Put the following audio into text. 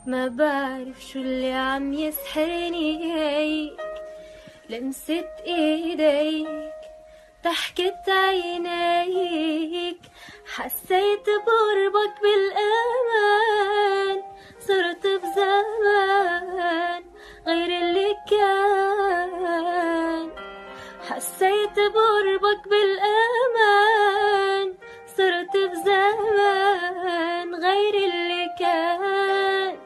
ما بعرف شو اللي عم يسحرني هيك، لمست ايديك، ضحكت عينيك، حسيت بقربك بالامان، صرت بزمان غير اللي كان، حسيت بقربك